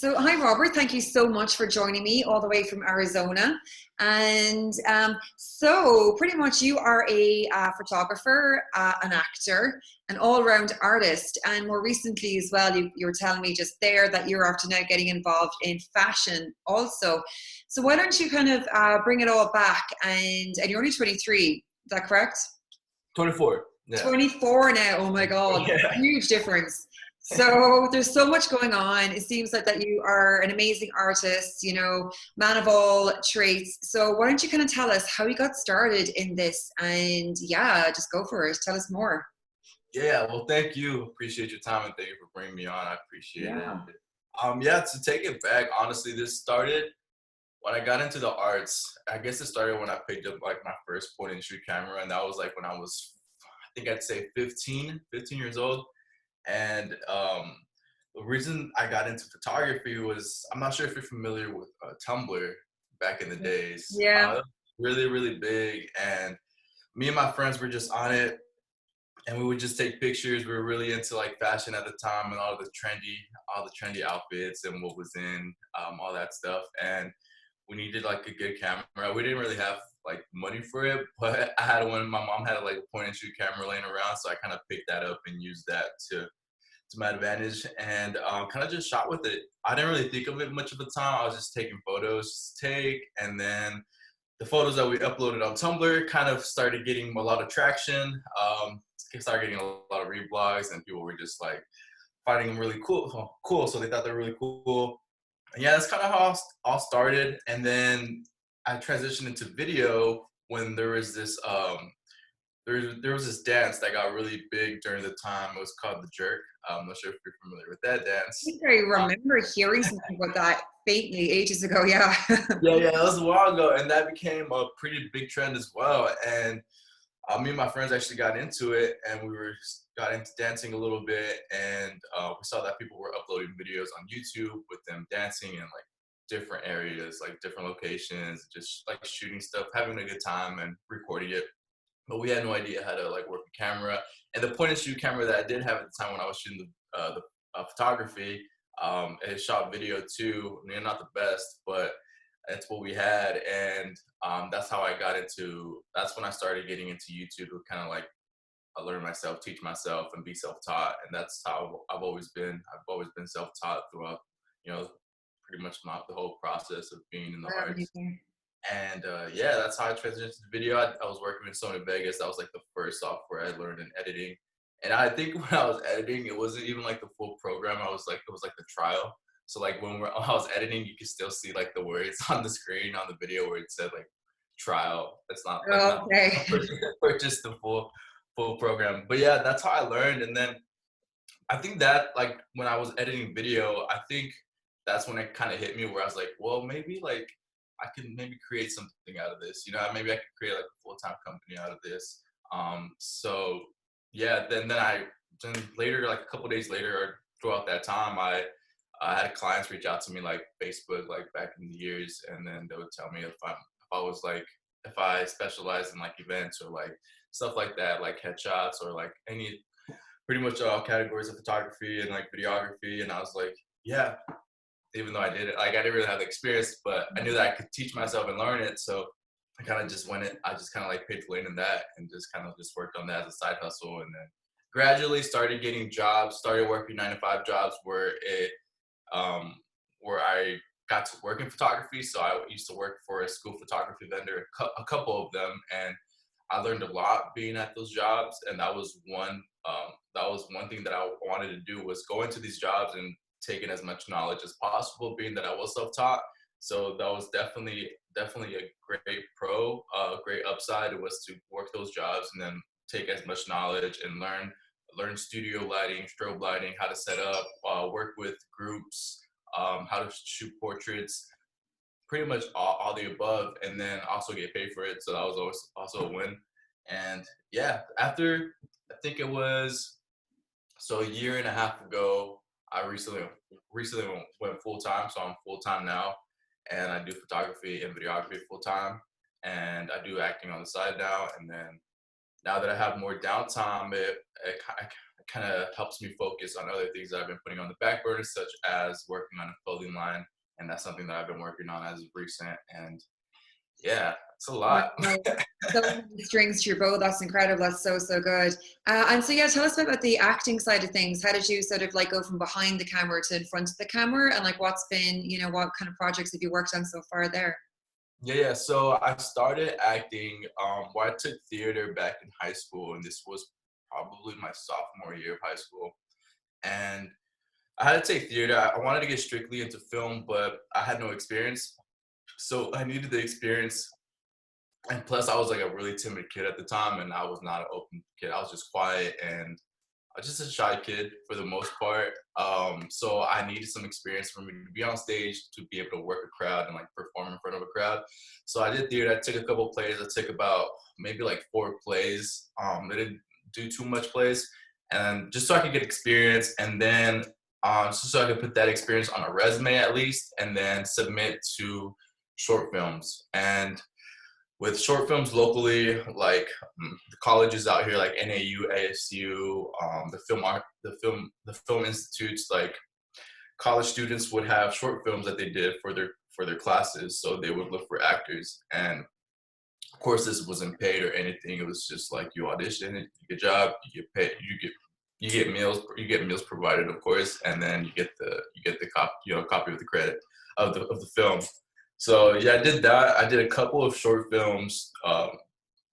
So, hi, Robert. Thank you so much for joining me all the way from Arizona. And so, pretty much, you are a photographer, an actor, an all-round artist, and more recently as well, you were telling me just there that you're after now getting involved in fashion also. So, why don't you kind of bring it all back? And you're only 23, is that correct? 24. Yeah. 24 now. Oh my God, Yeah. huge difference. So there's so much going on. It seems like that you are an amazing artist, man of all traits. So why don't you kind of tell us how you got started in this? And yeah, just go for it. Tell us more. Yeah. Well, thank you. Appreciate your time and thank you for bringing me on. I appreciate it. Yeah. Yeah, to take it back, honestly, this started when I got into the arts. I guess it started when I picked up like my first point and shoot camera, and that was like when I was, I think I'd say 15 years old. And the reason I got into photography was, I'm not sure if you're familiar with Tumblr back in the days. Yeah. Really, really big, and me and my friends were just on it, and we would just take pictures. We were really into like fashion at the time and all the trendy outfits and what was in, all that stuff. And we needed like a good camera. We didn't really have like money for it, but I had one. My mom had like a point and shoot camera laying around, so I kind of picked that up and used that to my advantage, and kind of just shot with it. I didn't really think of it much of the time. I was just taking photos to take, and then the photos that we uploaded on Tumblr kind of started getting a lot of traction. Started getting a lot of reblogs, and people were just like finding them really cool. So they thought they're really cool. And yeah, that's kind of how it all started. And then I transitioned into video when there was this there was this dance that got really big during the time. It was called the jerk. I'm not sure if you're familiar with that I dance. think I remember hearing something about that faintly ages ago. Yeah. Yeah, that was a while ago, and that became a pretty big trend as well. And me and my friends actually got into it, and got into dancing a little bit, and we saw that people were uploading videos on YouTube with them dancing in like different areas, like different locations, just like shooting stuff, having a good time, and recording it. But we had no idea how to like work a camera. And the point and shoot camera that I did have at the time when I was shooting the photography, it shot video too. I mean, not the best, but it's what we had. And that's how I got into. That's when I started getting into YouTube to kind of like learn myself, teach myself, and be self-taught. And that's how I've always been. I've always been self-taught throughout, you know, pretty much the whole process of being in the arts. Amazing. And yeah, that's how I transitioned to video. I was working with Sony Vegas. That was like the first software I learned in editing. And I think when I was editing, it wasn't even like the full program. It was like the trial. So like I was editing, you could still see like the words on the screen on the video where it said like trial. It's not like not Okay. purchase the full program. But yeah, that's how I learned. And then I think that like when I was editing video, I think that's when it kind of hit me where I was like, well, maybe like I can maybe create something out of this. Maybe I could create like a full-time company out of this. So yeah, then later, like a couple days later, or throughout that time, I had clients reach out to me like Facebook, like back in the years, and then they would tell me if I specialize in like events or like stuff like that, like headshots or like any pretty much all categories of photography and like videography. And I was like, yeah, even though I didn't really have the experience, but I knew that I could teach myself and learn it. So I kind of just I just kind of like picked lane in that and just kind of just worked on that as a side hustle. And then gradually started getting jobs, started working 9 to 5 jobs where I got to work in photography. So I used to work for a school photography vendor, a couple of them. And I learned a lot being at those jobs. And that was one thing that I wanted to do, was go into these jobs and take in as much knowledge as possible, being that I was self-taught. So that was definitely a great upside. It was to work those jobs and then take as much knowledge and learn studio lighting, strobe lighting, how to set up, work with groups, how to shoot portraits, pretty much all the above, and then also get paid for it. So that was always also a win. And yeah, after I think it was a year and a half ago, I recently went full time. So I'm full time now, and I do photography and videography full time, and I do acting on the side now. And then now that I have more downtime, it kind of helps me focus on other things that I've been putting on the back burner, such as working on a clothing line. And that's something that I've been working on as of recent. And yeah, it's a lot. Wow. So many strings to your bow. That's incredible. That's so, so good. And so, yeah, tell us about the acting side of things. How did you sort of like go from behind the camera to in front of the camera? And like, what's been, you know, what kind of projects have you worked on so far there? Yeah. So I started acting. Well, I took theater back in high school, and this was probably my sophomore year of high school. And I had to take theater. I wanted to get strictly into film, but I had no experience. So I needed the experience. And plus, I was like a really timid kid at the time, and I was not an open kid. I was just quiet and I was just a shy kid for the most part. So I needed some experience for me to be on stage, to be able to work a crowd and like perform in front of a crowd. So I did theater. I took a couple plays. I took about maybe like 4 plays. I didn't do too much plays, and just so I could get experience, and then so I could put that experience on a resume at least, and then submit to short films. And with short films locally, like the colleges out here, like NAU, ASU, the film institutes, like college students would have short films that they did for their classes. So they would look for actors, and of course, this wasn't paid or anything. It was just like you audition, you get a job, you get paid, you get meals provided, of course, and then you get the copy of the credit of the film. So yeah, I did that. I did a couple of short films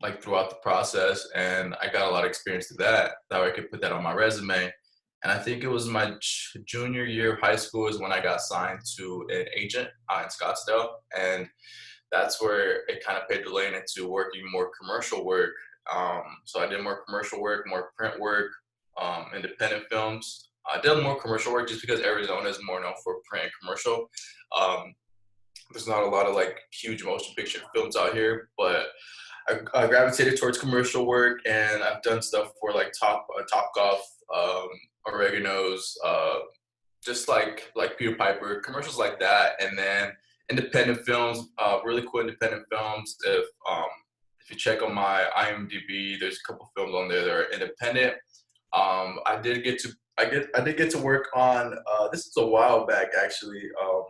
like throughout the process, and I got a lot of experience to that. That way I could put that on my resume. And I think it was my junior year of high school is when I got signed to an agent in Scottsdale, and that's where it kind of paved the lane into working more commercial work. So I did more commercial work, more print work, independent films. I did more commercial work just because Arizona is more known for print and commercial. Um, there's not a lot of like huge motion picture films out here, but I gravitated towards commercial work, and I've done stuff for like Top Golf, Oregano's, just like Peter Piper, commercials like that, and then independent films, really cool independent films. If you check on my IMDb, there's a couple films on there that are independent. I did get to work on this is a while back actually.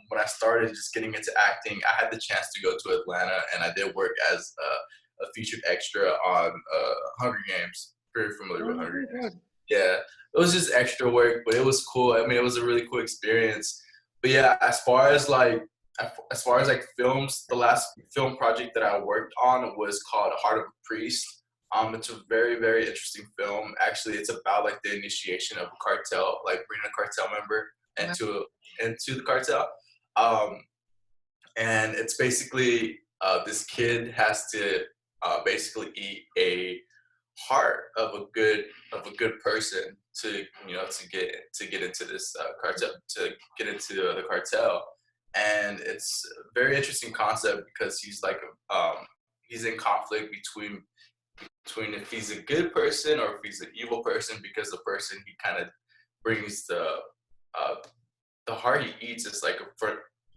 When I started just getting into acting, I had the chance to go to Atlanta, and I did work as a featured extra on Hunger Games. Very familiar with Oh, Hunger very Games. good. Yeah, it was just extra work, but it was cool. I mean, it was a really cool experience. But yeah, as far as like films, the last film project that I worked on was called Heart of a Priest. It's a very, very interesting film. Actually, it's about like the initiation of a cartel, like bringing a cartel member Wow. into the cartel. Um, and it's basically this kid has to basically eat a heart of a good person to to get into this cartel to get into the cartel. And it's a very interesting concept because he's in conflict between if he's a good person or if he's an evil person, because the person he kind of brings uh, the heart he eats is like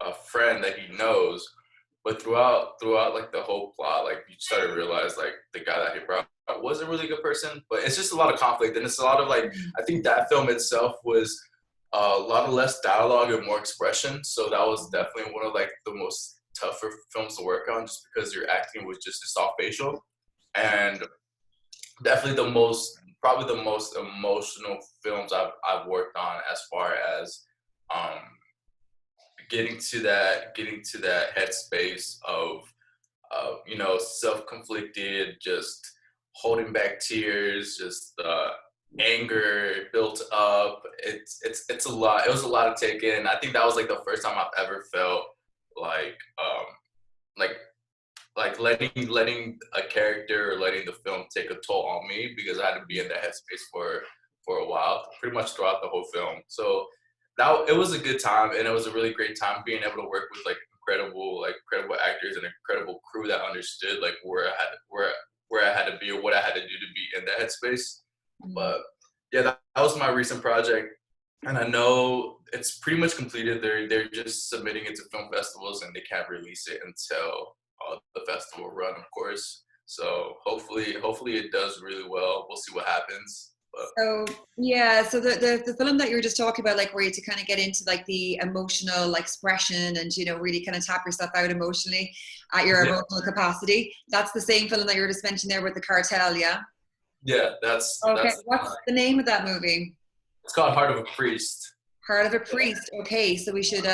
a friend that he knows. But throughout like the whole plot, like you start to realize like the guy that he brought was a really good person. But it's just a lot of conflict, and it's a lot of like I think that film itself was a lot of less dialogue and more expression. So that was definitely one of like the most tougher films to work on, just because your acting was just soft facial. And definitely probably the most emotional films I've worked on, as far as um getting to that headspace of self-conflicted, just holding back tears, just anger built up. It's a lot. It was a lot to take in. I think that was like the first time I've ever felt like like letting a character or letting the film take a toll on me, because I had to be in that headspace for a while, pretty much throughout the whole film. So that it was a good time, and it was a really great time being able to work with like incredible actors and incredible crew that understood like where I had to be or what I had to do to be in that headspace. Mm. But yeah, that was my recent project, and I know it's pretty much completed. They're just submitting it to film festivals, and they can't release it until the festival run, of course. So hopefully it does really well. We'll see what happens. So yeah, so the film that you were just talking about, like where you to kind of get into like the emotional like, expression and really kind of tap yourself out emotionally at your Yeah, emotional capacity. That's the same film that you were just mentioning there with the cartel, yeah? yeah, Okay, that's what's the name of that movie? it's called Heart of a Priest. Heart of a Priest. Okay, so we should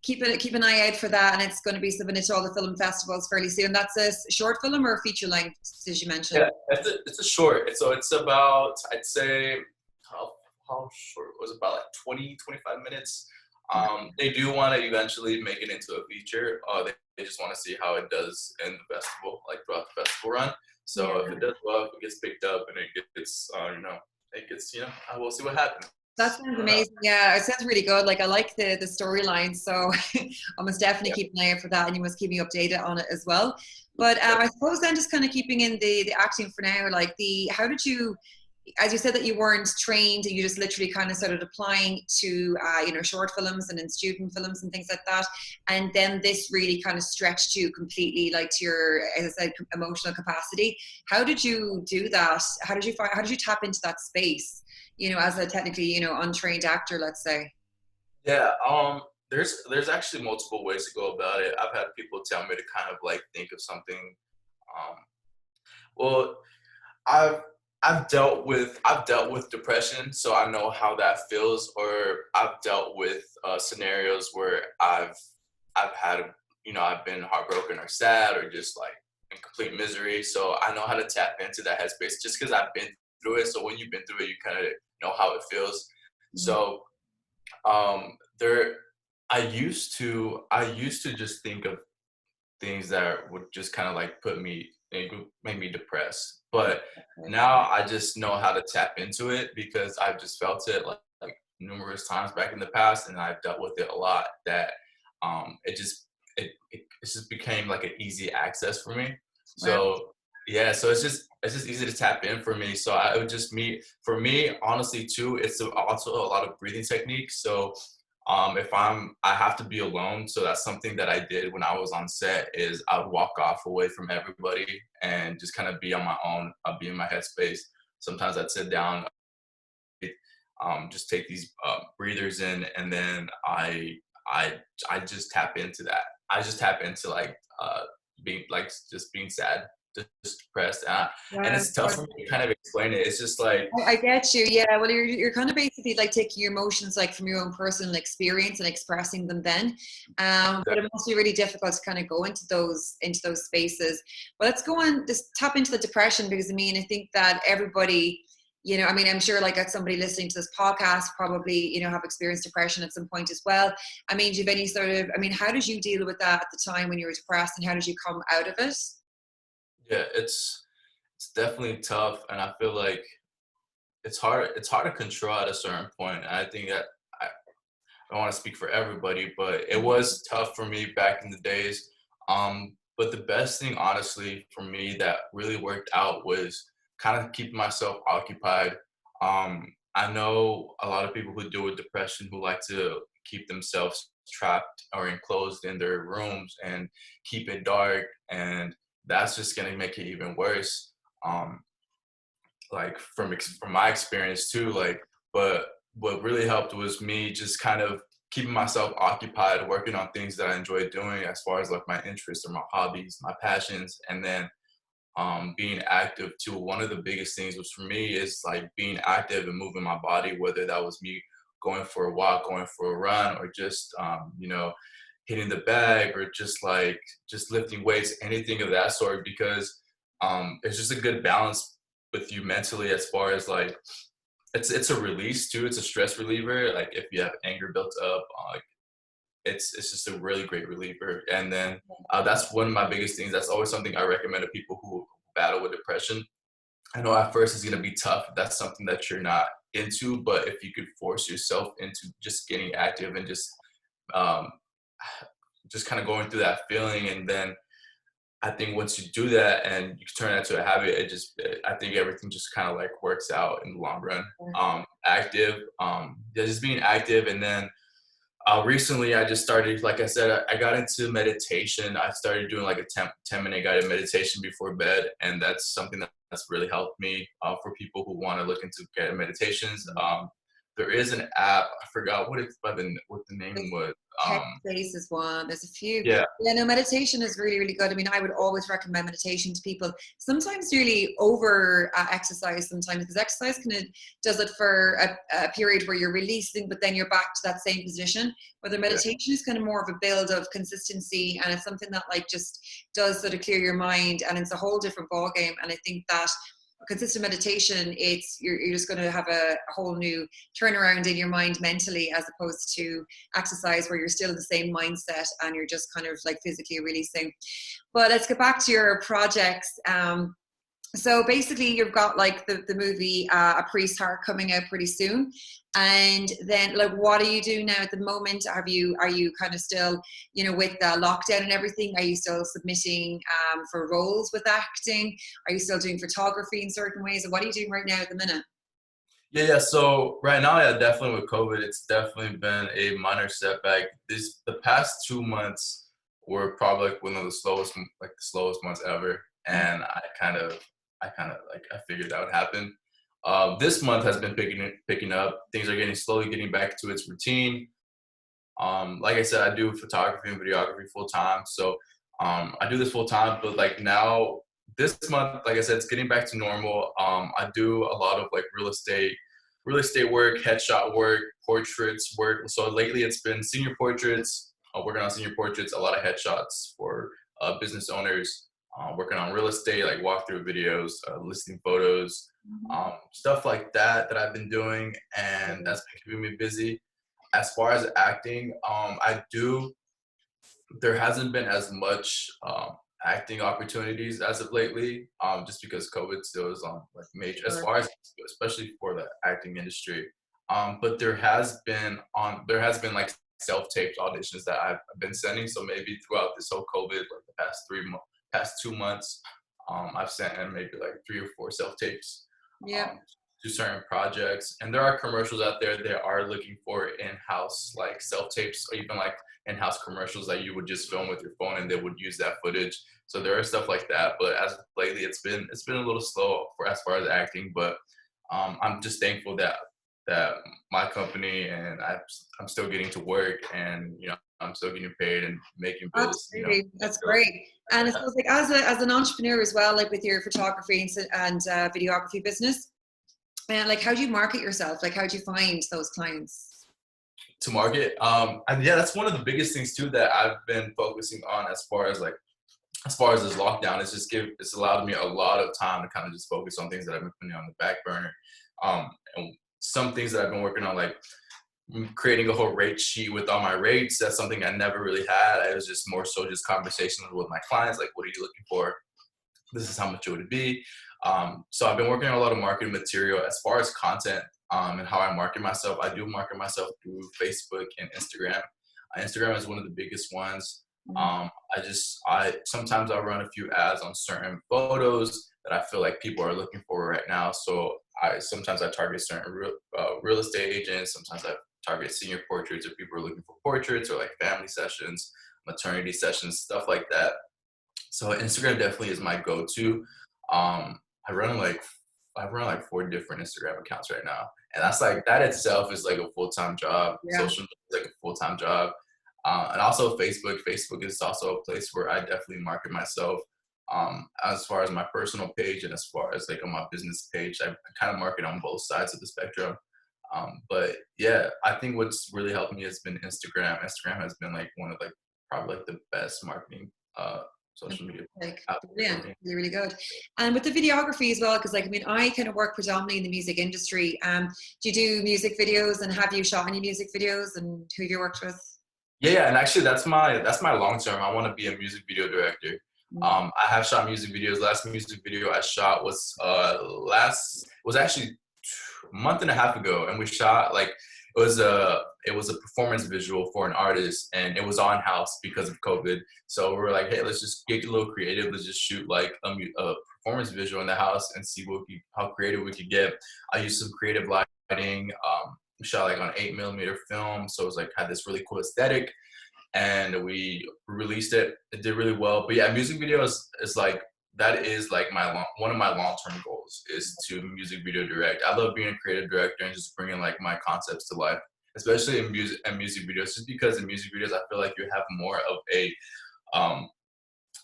keep an eye out for that, and it's going to be submitted to all the film festivals fairly soon. That's a short film or a feature length, as you mentioned. Yeah, it's a short. So it's about, I'd say, how short was it? About like 20, 25 minutes. They do want to eventually make it into a feature. They just want to see how it does in the festival, like throughout the festival run. Yeah. So if it does well, if it gets picked up and it gets, we'll see what happens. That sounds I don't know. amazing. Yeah, it sounds really good. Like I like the storyline, so I must definitely Yeah. keep an eye out for that, and you must keep me updated on it as well. But I suppose then, just kind of keeping in the acting for now, like how did you, as you said that you weren't trained, and you just literally kind of started applying to short films and in student films and things like that, and then this really kind of stretched you completely, like to your, as I said, emotional capacity. How did you do that? How did you tap into that space? As a technically, untrained actor, let's say. Yeah, there's actually multiple ways to go about it. I've had people tell me to kind of like think of something. Um, well, I've I've dealt with depression, so I know how that feels. Or I've dealt with scenarios where I've had I've been heartbroken or sad or just like in complete misery. So I know how to tap into that headspace just because I've been through it. So when you've been through it, you kind of know how it feels. Mhm. So there, I used to just think of things that would just kind of like it would make me depressed. But now I just know how to tap into it because I've just felt it like numerous times back in the past, and I've dealt with it a lot. That it just became like an easy access for me. Wow. So yeah, so it's just easy to tap in for me. So I would just meet for me honestly too. It's also a lot of breathing techniques. So if I have to be alone. So that's something that I did when I was on set is I would walk off away from everybody and just kind of be on my own. I'd be in my headspace. Sometimes I'd sit down, just take these breathers in, and then I I just tap into that. I just tap into like being like just being sad, just depressed, and Wow. it's tough for me to kind of explain it. It's just like I get you. Yeah. Well, you're kind of basically like taking your emotions like from your own personal experience and expressing them then. But it must be really difficult to kind of go into those spaces. But let's go on just tap into the depression, because I mean I think that everybody, I mean, I'm sure like somebody listening to this podcast probably, have experienced depression at some point as well. I mean, do you have any sort of, I mean, how did you deal with that at the time when you were depressed, and how did you come out of it? yeah, it's definitely tough, and I feel like it's hard to control at a certain point. And I think that I don't want to speak for everybody, but it was tough for me back in the days. But the best thing, honestly, for me that really worked out was kind of keeping myself occupied. I know a lot of people who deal with depression who like to keep themselves trapped or enclosed in their rooms and keep it dark, and that's just gonna make it even worse. Um, like from my experience too, like, but what really helped was me just kind of keeping myself occupied working on things that I enjoy doing as far as like my interests or my hobbies, my passions, and then being active too. One of the biggest things was for me is like being active and moving my body, whether that was me going for a walk, going for a run, or just hitting the bag, or just lifting weights, anything of that sort, because it's just a good balance with you mentally as far as like it's a release too. It's a stress reliever. Like if you have anger built up, it's just a really great reliever. And then that's one of my biggest things. That's always something I recommend to people who battle with depression. I know at first it's gonna be tough if that's something that you're not into, but if you could force yourself into just getting active and um, just kind of going through that feeling, and then I think once you do that and you turn that to a habit, I think everything just kind of like works out in the long run. Yeah, just being active. And then recently I just started, like I said, I got into meditation. I started doing like a 10-minute guided meditation before bed. And that's something that that's really helped me for people who want to look into guided meditations. There is an app. I forgot what the name was. Headspace is one. There's a few. Yeah, Yeah, no, meditation is really, really good. I mean, I would always recommend meditation to people. Sometimes really over exercise sometimes, because exercise kind of does it for a period where you're releasing, but then you're back to that same position. Whether yeah, meditation is kind of more of a build of consistency, and it's something that like just does sort of clear your mind, and it's a whole different ball game. And I think that consistent meditation, it's you're just going to have a whole new turnaround in your mind mentally, as opposed to exercise where you're still in the same mindset and you're just kind of like physically releasing. But let's get back to your projects. So basically you've got like the movie A Priest's Heart coming out pretty soon, and then like what are you doing now at the moment? Are you kind of still, you know, with the lockdown and everything, are you still submitting for roles with acting? Are you still doing photography in certain ways? And what are you doing right now at the minute? yeah. So right now, yeah, definitely with COVID, it's definitely been a minor setback. The past 2 months were probably like one of the slowest months ever, and I figured that would happen. This month has been picking up. Things are slowly getting back to its routine. Like I said, I do photography and videography full time. So I do this full time, but like now this month, like I said, it's getting back to normal. I do a lot of like real estate work, headshot work, portraits work. So lately it's been senior portraits, working on senior portraits, a lot of headshots for business owners, working on real estate, like walkthrough videos, listing photos, stuff like that I've been doing, and that's been keeping me busy. As far as acting, there hasn't been as much acting opportunities as of lately, just because COVID still is on like major, as far as especially for the acting industry. But there has been like self-taped auditions that I've been sending. So maybe throughout this whole COVID, like the past 2 months, I've sent in maybe like 3 or 4 self-tapes. Yeah. To certain projects, and there are commercials out there that are looking for in-house like self-tapes, or even like in-house commercials that you would just film with your phone and they would use that footage. So there is stuff like that, but as of lately it's been a little slow for as far as acting. But I'm just thankful that my company and I'm still getting to work, and you know, I'm still getting paid and making bills. Absolutely. You know, That's great. And it feels like as an entrepreneur as well, like with your photography and videography business, and like how do you market yourself? Like how do you find those clients? to market. And yeah, that's one of the biggest things too that I've been focusing on as far as this lockdown. It's allowed me a lot of time to kind of just focus on things that I've been putting on the back burner. And some things that I've been working on, like creating a whole rate sheet with all my rates. That's something I never really had. It was just more so just conversations with my clients, like, what are you looking for? This is how much it would be. So I've been working on a lot of marketing material as far as content, and how I market myself. I do market myself through Facebook and Instagram. Instagram is one of the biggest ones. I sometimes I'll run a few ads on certain photos that I feel like people are looking for right now. So sometimes I target certain real estate agents. Sometimes I target senior portraits, or people are looking for portraits, or like family sessions, maternity sessions, stuff like that. So Instagram definitely is my go-to. Um, I run like 4 different Instagram accounts right now, and that's like that itself is like a full-time job. Yeah. Social media is like a full-time job, and also Facebook. Facebook is also a place where I definitely market myself. As far as my personal page and as far as like on my business page, I kind of market on both sides of the spectrum. But yeah, I think what's really helped me has been Instagram. Instagram has been like one of like probably like the best marketing social media Like out there for brilliant, me. really, really good. And with the videography as well, because like I mean, I kind of work predominantly in the music industry. Do you do music videos, and have you shot any music videos, and who have you worked with? Yeah, and actually that's my long term. I want to be a music video director. I have shot music videos. Last music video I shot was actually a month and a half ago, and we shot like it was a performance visual for an artist, and it was on house because of COVID. So we were like, hey, let's just get a little creative. Let's just shoot like a performance visual in the house and see how creative we could get. I used some creative lighting. We shot like on 8mm film, so it was like had this really cool aesthetic, and we released it. It did really well. But yeah, music videos is like that is like one of my long-term goals is to music video direct. I love being a creative director and just bringing like my concepts to life, especially in music videos. Just because in music videos, I feel like you have more of a um,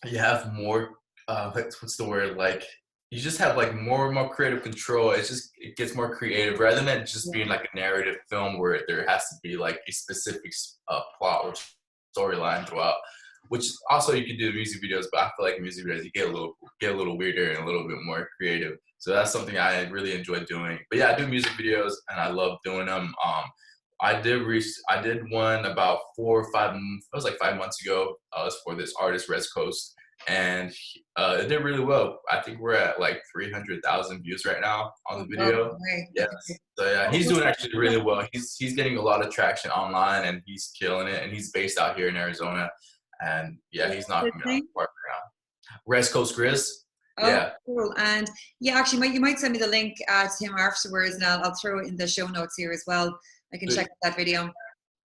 you have more what's the word, like you just have like more creative control. It gets more creative rather than just being like a narrative film where there has to be like a specific plot or storyline throughout, which also you can do music videos, but I feel like music videos you get a little weirder and a little bit more creative. So that's something I really enjoy doing. But yeah, I do music videos and I love doing them. I did one about 4 or 5. It was like 5 months ago. It was for this artist, West Coast, and it did really well. I think we're at like 300,000 views right now on Oh, the well, video. right. Yes. Okay. So yeah, Oh, he's what's doing that? actually really well. He's getting a lot of traction online, and he's killing it. And he's based out here in Arizona, and yeah, he's His knocking it out of name? the park right now. West Coast Grizz. Oh, Yeah. cool. And yeah, actually, you might send me the link to him afterwards, and I'll throw it in the show notes here as well. I can check Sweet. out that video.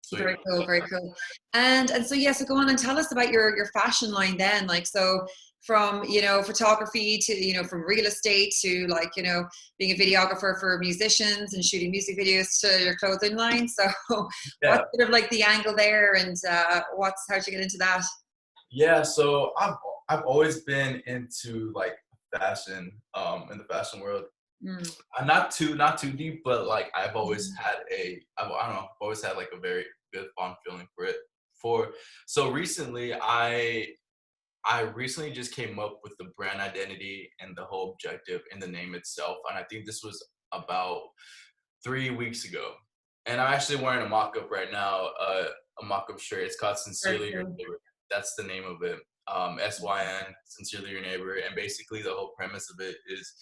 Sweet. Very cool, very cool. And so yeah, so go on and tell us about your fashion line then. Like so from photography to from real estate to like being a videographer for musicians and shooting music videos to your clothing line. So Yeah. what's sort of like the angle there and how'd you get into that? Yeah, so I've always been into like fashion, in the fashion world. Mm. Not too deep, but like I've always Mhm. had I don't know, I've always had like a very good fond feeling for it. So recently I recently just came up with the brand identity and the whole objective in the name itself, and I think this was about 3 weeks ago. And I'm actually wearing a mock-up right now, a mock-up shirt. It's called Very Sincerely Your cool. Neighbor. That's the name of it. SYN, Sincerely Your Neighbor. And basically the whole premise of it is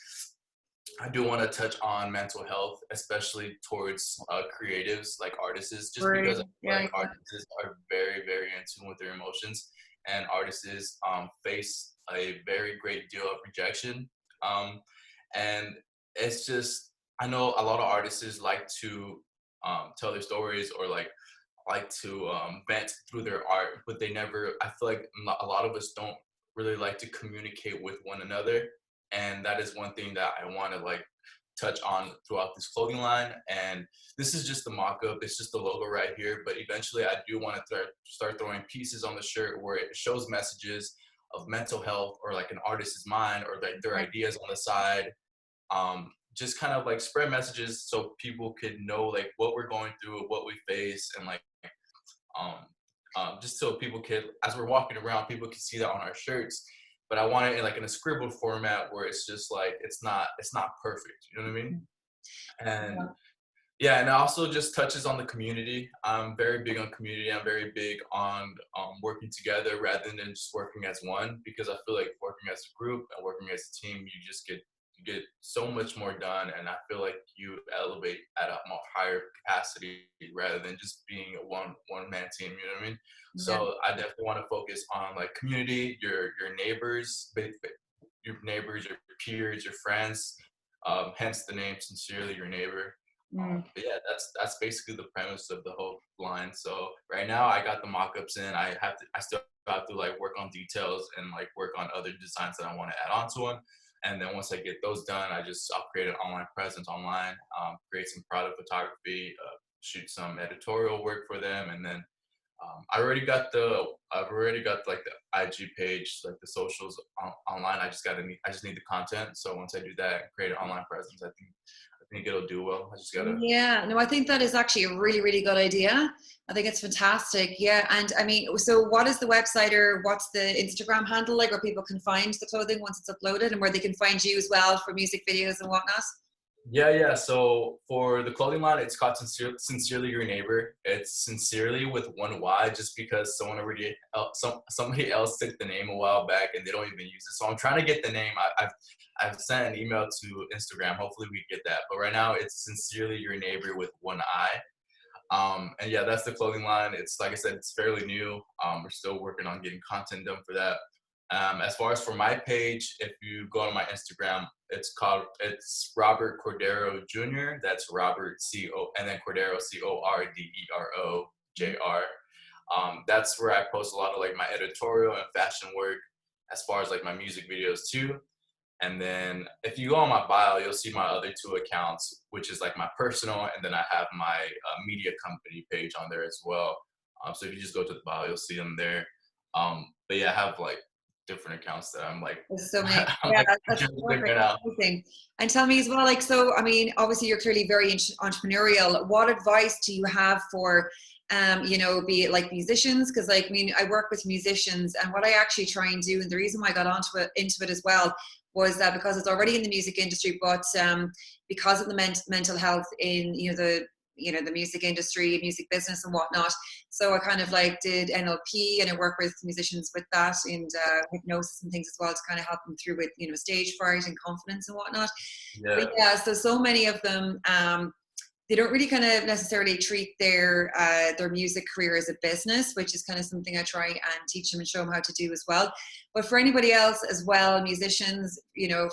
I do want to touch on mental health, especially towards creatives like artists, just because I Great. feel Yeah, like artists are very, very in tune with their emotions, and artists face a very great deal of rejection. Um, and it's just, I know a lot of artists like to tell their stories or like to vent through their art, but they never. I feel like a lot of us don't really like to communicate with one another, and that is one thing that I want to like touch on throughout this clothing line. And this is just the mock-up, it's just the logo right here, but eventually I do want to start throwing pieces on the shirt where it shows messages of mental health or like an artist's mind or like their right. ideas on the side. Just kind of like spread messages so people could know like what we're going through, what we face, and like um, just so people could, as we're walking around, people can see that on our shirts. But I want it in like in a scribbled format where it's just like it's not perfect. You know what I mean? And Yeah. yeah, and it also just touches on the community. I'm very big on community. I'm very big on working together rather than just working as one, because I feel like working as a group and working as a team, you get so much more done, and I feel like you elevate at a more higher capacity rather than just being a one man team. You know what I mean? Yeah. So I definitely want to focus on like community, your neighbors, your peers, your friends. Hence the name "Sincerely Your Neighbor." Mm. But yeah, that's basically the premise of the whole line. So right now I got the mock-ups in. I still have to like work on details and like work on other designs that I want to add on to them. And then once I get those done, I'll create an online presence online, create some product photography, shoot some editorial work for them, and then I've already got like the IG page, like the socials online. I just need the content. So once I do that and create an online presence, I think it'll do well. I just gotta. Yeah, no, I think that is actually a really, really good idea. I think it's fantastic. Yeah, and I mean, so what is the website or what's the Instagram handle like where people can find the clothing once it's uploaded and where they can find you as well for music videos and whatnot? Yeah. So for the clothing line, it's called Sincerely Your Neighbor. It's sincerely with one Y, just because somebody else took the name a while back and they don't even use it. So I'm trying to get the name. I've sent an email to Instagram. Hopefully we get that. But right now it's Sincerely Your Neighbor with one I. And yeah, that's the clothing line. It's like I said, it's fairly new. We're still working on getting content done for that. As far as for my page, if you go on my Instagram, it's Robert Cordero Jr. That's Robert C-O and then Cordero CORDERO JR. That's where I post a lot of like my editorial and fashion work. as far as like my music videos too. And then if you go on my bio, you'll see my other two accounts, which is like my personal, and then I have my media company page on there as well. So if you just go to the bio, you'll see them there. But yeah, I have like different accounts that I'm like, There's so many. I'm Yeah, like that's trying to figure perfect. it out. Amazing. And tell me as well, like, so, I mean, obviously you're clearly very entrepreneurial. What advice do you have for, you know, be it like musicians? Because like, I mean, I work with musicians, and what I actually try and do, and the reason why I got into it as well, was that because it's already in the music industry, but because of the mental health in, the music industry, music business and whatnot. So I kind of like did NLP, and I work with musicians with that, and hypnosis and things as well, to kind of help them through with, stage fright and confidence and whatnot. Yeah. But yeah, so many of them, they don't really kind of necessarily treat their music career as a business, which is kind of something I try and teach them and show them how to do as well. But for anybody else as well, musicians,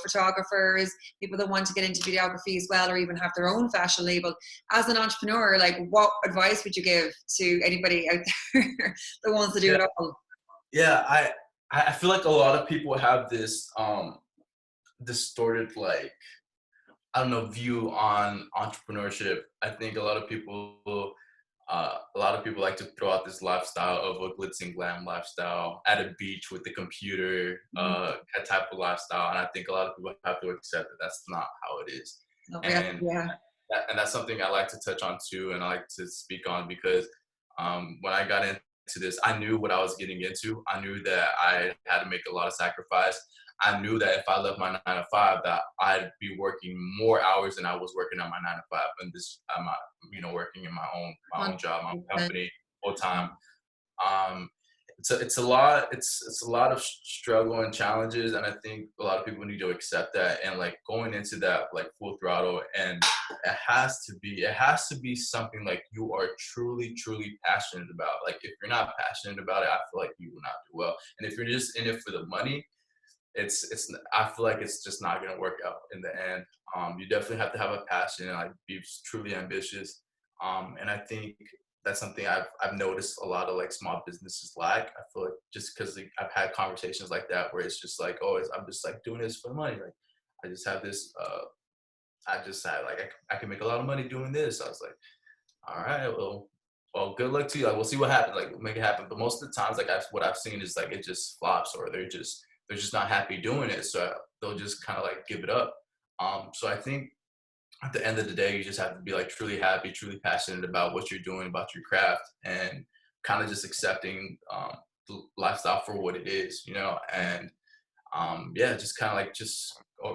photographers, people that want to get into videography as well, or even have their own fashion label, as an entrepreneur, like, what advice would you give to anybody out there that wants to do it all? Yeah, I feel like a lot of people have this distorted, like, I don't know, view on entrepreneurship. I think a lot of people like to throw out this lifestyle of a glitz and glam lifestyle at a beach with the computer, that type of lifestyle. And I think a lot of people have to accept that that's not how it is. Oh, And yeah. and that's something I like to touch on too, and I like to speak on, because when I got into this, I knew what I was getting into. I knew that I had to make a lot of sacrifice. I knew that if I left my 9 to 5, that I'd be working more hours than I was working on my 9 to 5. And this, I'm, working in my own job, my own company, full time. Um, it's a lot. It's a lot of struggle and challenges, and I think a lot of people need to accept that, and like going into that like full throttle. And it has to be something like you are truly passionate about. Like if you're not passionate about it, I feel like you will not do well. And if you're just in it for the money, I feel like it's just not gonna work out in the end. You definitely have to have a passion and like be truly ambitious. And I think that's something I've noticed a lot of like small businesses lack. I feel like just because like, I've had conversations like that where it's just like, oh, I'm just like doing this for the money. Like I just have this. I just had like I can make a lot of money doing this. I was like, all right, well, good luck to you. Like we'll see what happens. Like we'll make it happen. But most of the times, like what I've seen is like it just flops, or they're just not happy doing it. So they'll just kind of like give it up. So I think at the end of the day, you just have to be like truly happy, truly passionate about what you're doing, about your craft, and kind of just accepting the lifestyle for what it is, and yeah, just kind of like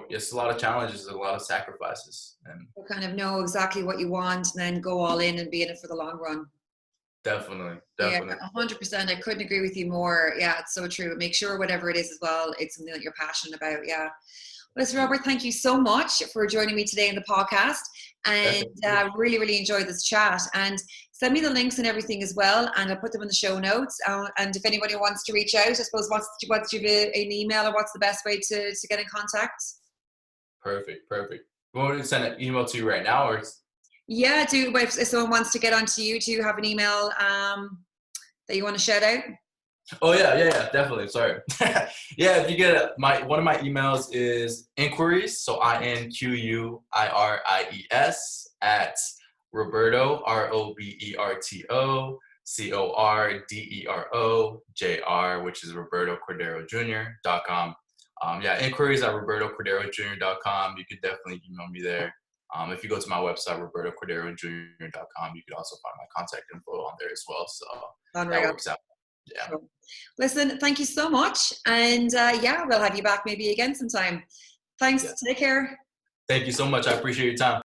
it's a lot of challenges, a lot of sacrifices, and You kind of know exactly what you want, and then go all in and be in it for the long run. definitely. Yeah, 100%. I couldn't agree with you more. Yeah, it's so true. Make sure whatever it is as well, it's something that you're passionate about. Yeah. Well, listen, Robert, thank you so much for joining me today in the podcast, and really enjoyed this chat. And send me the links and everything as well, and I'll put them in the show notes. And if anybody wants to reach out, I suppose, what's an email, or what's the best way to get in contact? Perfect. You want me to send an email to you right now, or? Yeah, if someone wants to get onto you, do you have an email that you want to shout out? Oh yeah, definitely. Sorry. Yeah, if you get one of my emails is inquiries, so INQUIRIES at Roberto ROBERTO CORDERO JR, which is Roberto Cordero Jr.com. Yeah, inquiries at RobertoCorderoJr.com. You could definitely email me there. If you go to my website, RobertoCorderoJr.com, you could also find my contact info on there as well. So that works out. Yeah. Cool. Listen, thank you so much. And yeah, we'll have you back maybe again sometime. Thanks. Yeah. Take care. Thank you so much. I appreciate your time.